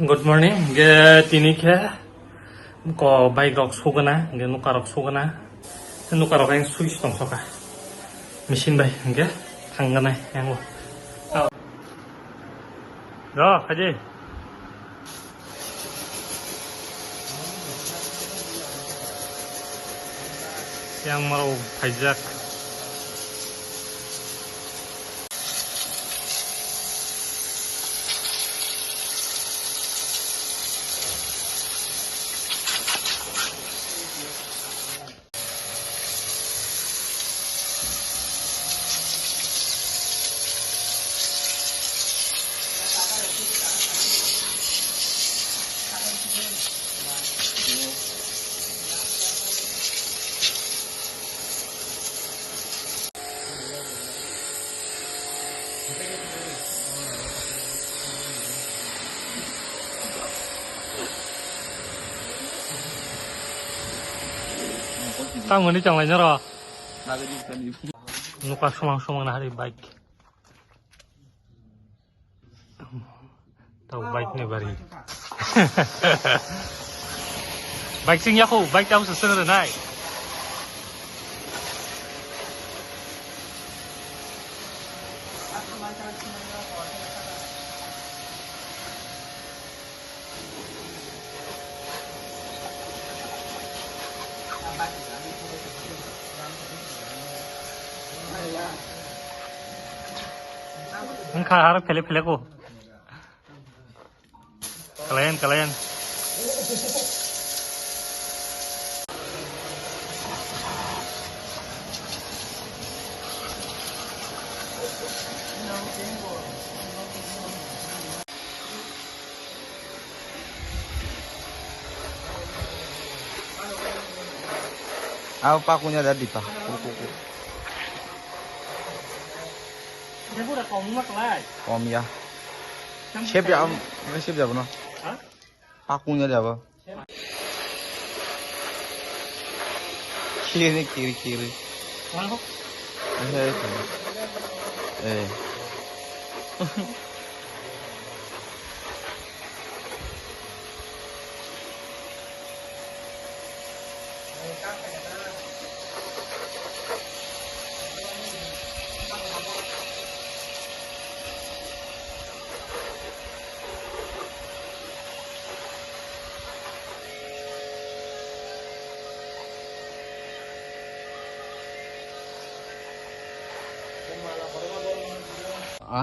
Good morning. Ge tini ke ko bike rok sugana ge nuka rok sugana. Nuka rok yang switch tong soka. Mesin bai ge tanggana yang lo. Yo, Haji. Yang mau pajak. Tang ini jangan nyerah. Nuka sumang-sumang hari bike. Tahu bike nih bari. Bike sing yaku, bike tahu sesuatu naik. Engkau harus pilih-pilih aku. Kalian. Apa pakunya tadi pak? Kuku. Dia udah komat lah. Om ya. Chef ya om, chef ya benar. Pakunya dia apa? Kiri. Mana?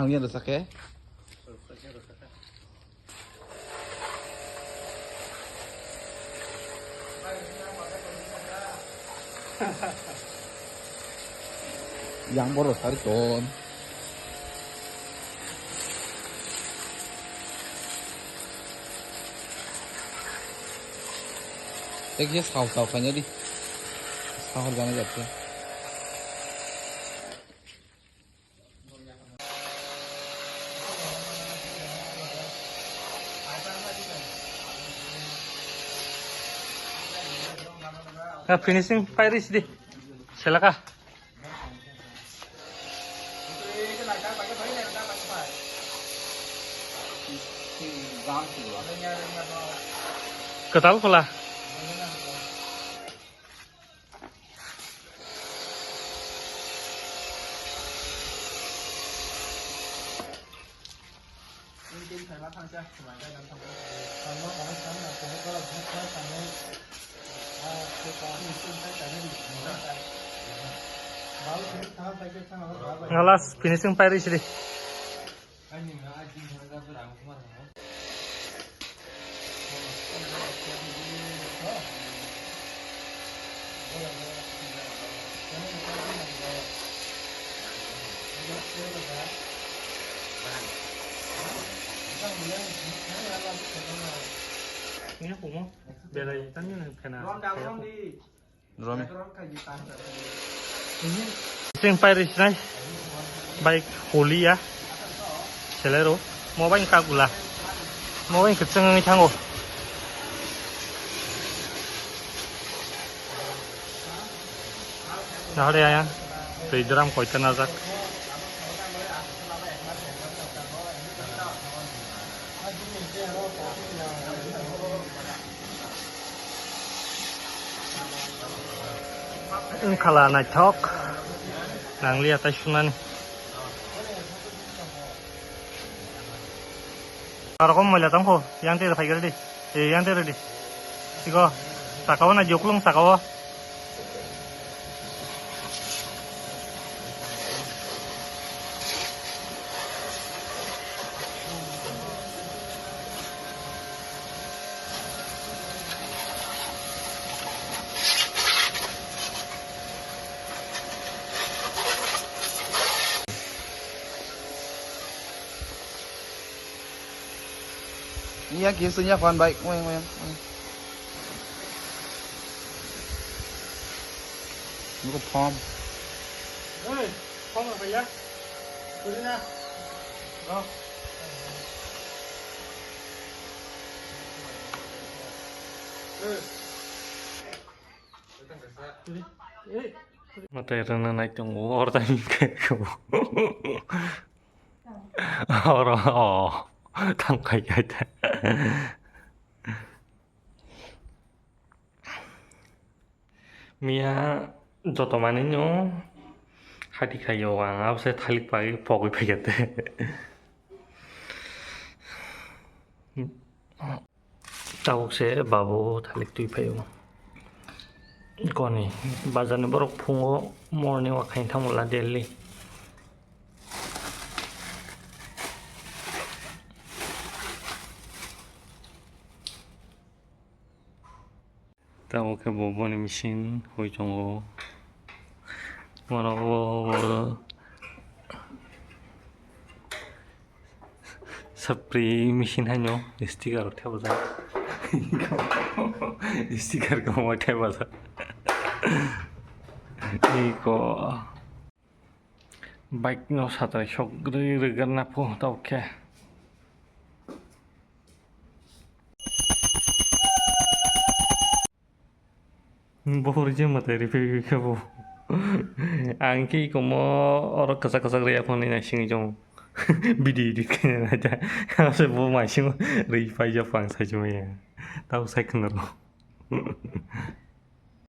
Ini ada sake. Yang boros hari ton. Teknya saus-sausannya di. Saus harganya jatuh. Nah, finishing Paris di. Silakan. Ketahu pula. Ngalas finishing Paris di. Ini aku mau belajar tanya nih kena. Drum. Ini sing Paris nih. Baik holi ya. Selero. Mau bain kagula. Mau bain kecengang canggo. Nah ada ya. Dari drum koi tenazak. Kala naik nang lihat sunan. Kalau kamu mau lihat aku, yang tidak kayak gini, yang tidak di, iko, sakawa na joklung sakawa. Iya, kisunya kawan baik. Ngoyang, ngoyang. Nó có form. Ôi, không là phải á. Tôi đi nè. Đó. Mata erana naik dong, orang tadi kayak orang tangkai aja. Mia, joto mana nyo? Hadi kayo ang apa sih thalik pagi pokok pegete. Tahu sih babu thalik tu payo. Koni, bazar ni borok pungo morning wakain thamula Delhi. Tahu ke bobo ni mesin hoi jongo. Mana wo spray mesin hanyo stiker uठा बजा stiker को उठा बजा 이거 바이크 नो 사다 쇼그리 르가나 포 오케이 보르지 못해 리뷰 켜보 안기 이거 뭐 어러 까삭까삭 레야 보내나 싱이 좀 비디디 그냥 하자 하서 뭐 마시고 리파이저 방사 좀 해. 타고 사이클로